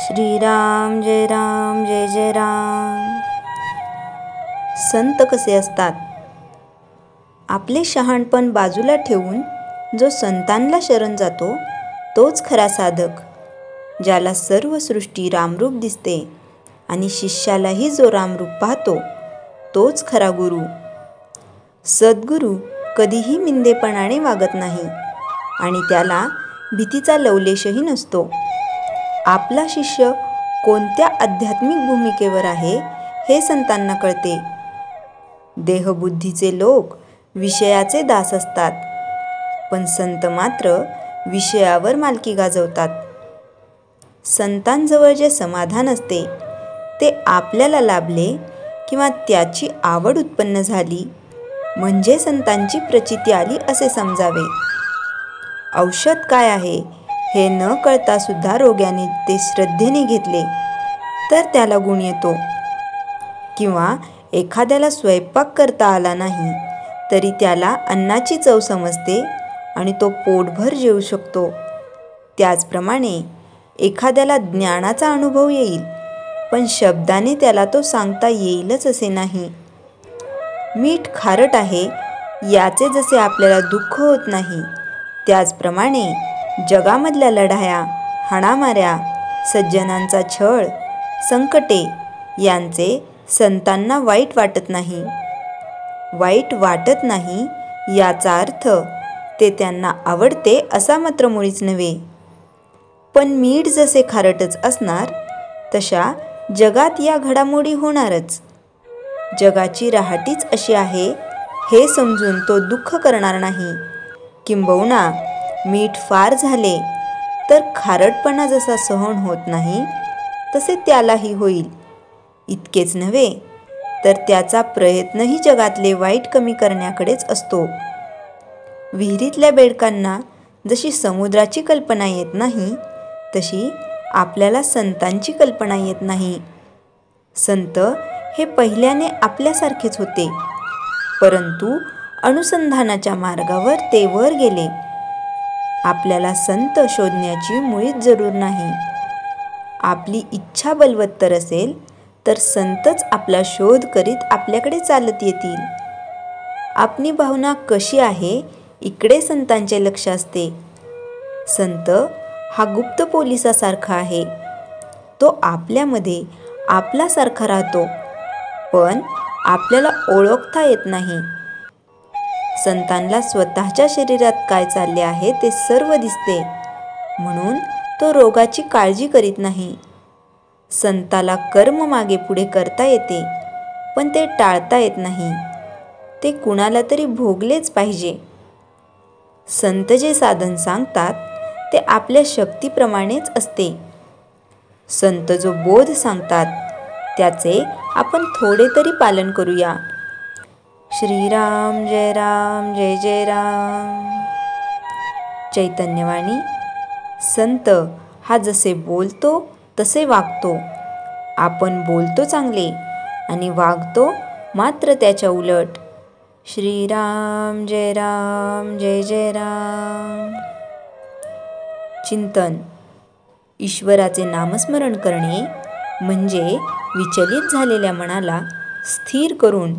श्रीराम जय राम जय जय राम। संत कसे असतात? आपले शहाणपण बाजूला ठेवून जो संतांना शरण जातो तोच खरा साधक, ज्याला सर्व सृष्टी रामरूप दिसते आणि शिष्यालाही जो रामरूप पाहतो तोच खरा गुरु। सद्गुरू कधीही मिंदेपणाने वागत नाही आणि त्याला भीतीचा लवलेशही नसतो। आपला शिष्य कोणत्या आध्यात्मिक भूमिकेवर आहे हे संतांना कळते। देहबुद्धीचे लोक विषयाचे दास असतात, पण संत मात्र विषयावर मालकी गाजवतात। संतांजवळ जे समाधान असते ते आपल्याला लाभले किंवा त्याची आवड उत्पन्न झाली म्हणजे संतांची प्रचिती आली असे समजावे। औषध काय आहे हे न कळता सुद्धा रोग्याने ते श्रद्धेने घेतले तर त्याला गुण येतो, किंवा एखाद्याला स्वयंपाक करता आला नाही तरी त्याला अन्नाची चव समजते आणि तो पोटभर जेवू शकतो। त्याचप्रमाणे एखाद्याला ज्ञानाचा अनुभव येईल, पण शब्दाने त्याला तो सांगता येईलच असे नाही। मीठ खारट आहे याचे जसे आपल्याला दुःख होत नाही, त्याचप्रमाणे जगामधल्या लढाया, हाणामाऱ्या, सज्जनांचा छळ, संकटे यांचे संतांना वाईट वाटत नाही। वाईट वाटत नाही याचा अर्थ ते त्यांना आवडते असा मात्र मुळीच नव्हे। पण मीठ जसे खारटच असणार तशा जगात या घडामोडी होणारच। जगाची राहाटीच अशी आहे हे समजून तो दुःख करणार नाही, किंबहुना मीठ फार झाले तर खारटपणा जसा सहन होत नाही तसे त्यालाही होईल। इतकेच नव्हे तर त्याचा प्रयत्नही जगातले वाईट कमी करण्याकडेच असतो। विहिरीतल्या बेडकांना जशी समुद्राची कल्पना येत नाही तशी आपल्याला संतांची कल्पना येत नाही। संत हे पहिल्याने आपल्यासारखेच होते, परंतु अनुसंधानाच्या मार्गावर ते वर गेले। आपल्याला संत शोधण्याची मुळीच जरूर नाही। आपली इच्छा बलवत्तर असेल तर संतच आपला शोध करीत आपल्याकडे चालत येतील। आपली भावना कशी आहे इकडे संतांचे लक्ष असते। संत हा गुप्त पोलिसासारखा आहे, तो आपल्यामध्ये आपल्यासारखा राहतो, पण आपल्याला ओळखता येत नाही। संतांना स्वतःच्या शरीरात काय चालले आहे ते सर्व दिसते, म्हणून तो रोगाची काळजी करीत नाही। संताला कर्म मागे पुढे करता येते, पण ते टाळता येत नाही, ते कुणाला तरी भोगलेच पाहिजे। संत जे साधन सांगतात ते आपल्या शक्तीप्रमाणेच असते। संत जो बोध सांगतात त्याचे आपण थोडे तरी पालन करूया। श्रीराम जय राम जय जय राम। चैतन्यवाणी। संत हा जसे बोलतो तसे वागतो। आपण बोलतो चांगले आणि वागतो मात्र त्याच्या उलट। श्रीराम जय राम जय जय राम। चिंतन। ईश्वराचे नामस्मरण करणे म्हणजे विचलित झालेल्या मनाला स्थिर करून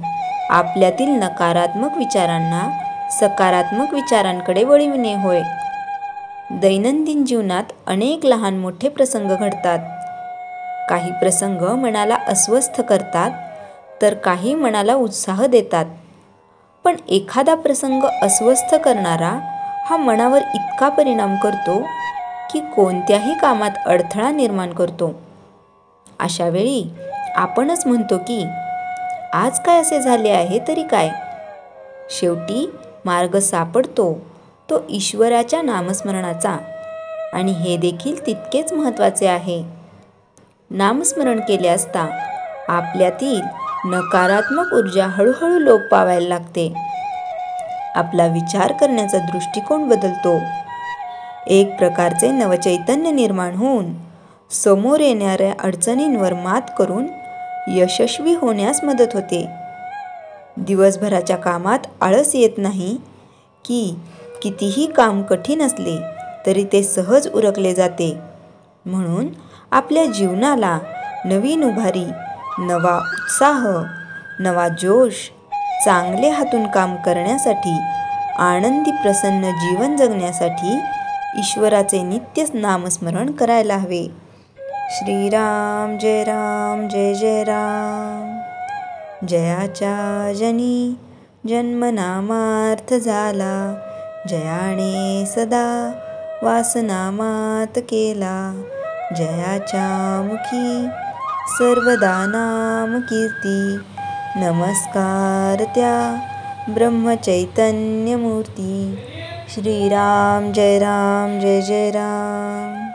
आपल्यातील नकारात्मक विचारांना सकारात्मक विचारांकडे वळविणे होय। दैनंदिन जीवनात अनेक लहान मोठे प्रसंग घडतात। काही प्रसंग मनाला अस्वस्थ करतात तर काही मनाला उत्साह देतात, पण एखादा प्रसंग अस्वस्थ करणारा हा मनावर इतका परिणाम करतो की कोणत्याही कामात अडथळा निर्माण करतो। अशा वेळी आपणच म्हणतो की आज काय असे झाले आहे तरी काय। शेवटी मार्ग सापडतो तो ईश्वराच्या नामस्मरणाचा, आणि हे देखील तितकेच महत्त्वाचे आहे। नामस्मरण केले असता आपल्यातील नकारात्मक ऊर्जा हळूहळू लोप पावायला लागते। आपला विचार करण्याचा दृष्टिकोन बदलतो। एक प्रकारचे नवचैतन्य निर्माण होऊन समोर येणाऱ्या अडचणींवर मात करून यशस्वी होण्यास मदत होते। दिवसभराच्या कामात आळस येत नाही की कितीही काम कठीण असले तरी ते सहज उरकले जाते, म्हणून आपल्या जीवनाला नवीन उभारी, नवा उत्साह, नवा जोश, चांगले हातून काम करण्यासाठी, आनंदी प्रसन्न जीवन जगण्यासाठी ईश्वराचे नित्य नामस्मरण करायला हवे. श्रीराम जय जय राम. जयाच्या जनी जन्मनामार्थ झाला, जयाने सदा वासनामात केला. जयाच्या मुखी सर्वदा नाम कीर्ती, नमस्कार त्या ब्रह्मचैतन्य मूर्ती. श्रीराम जय जय राम.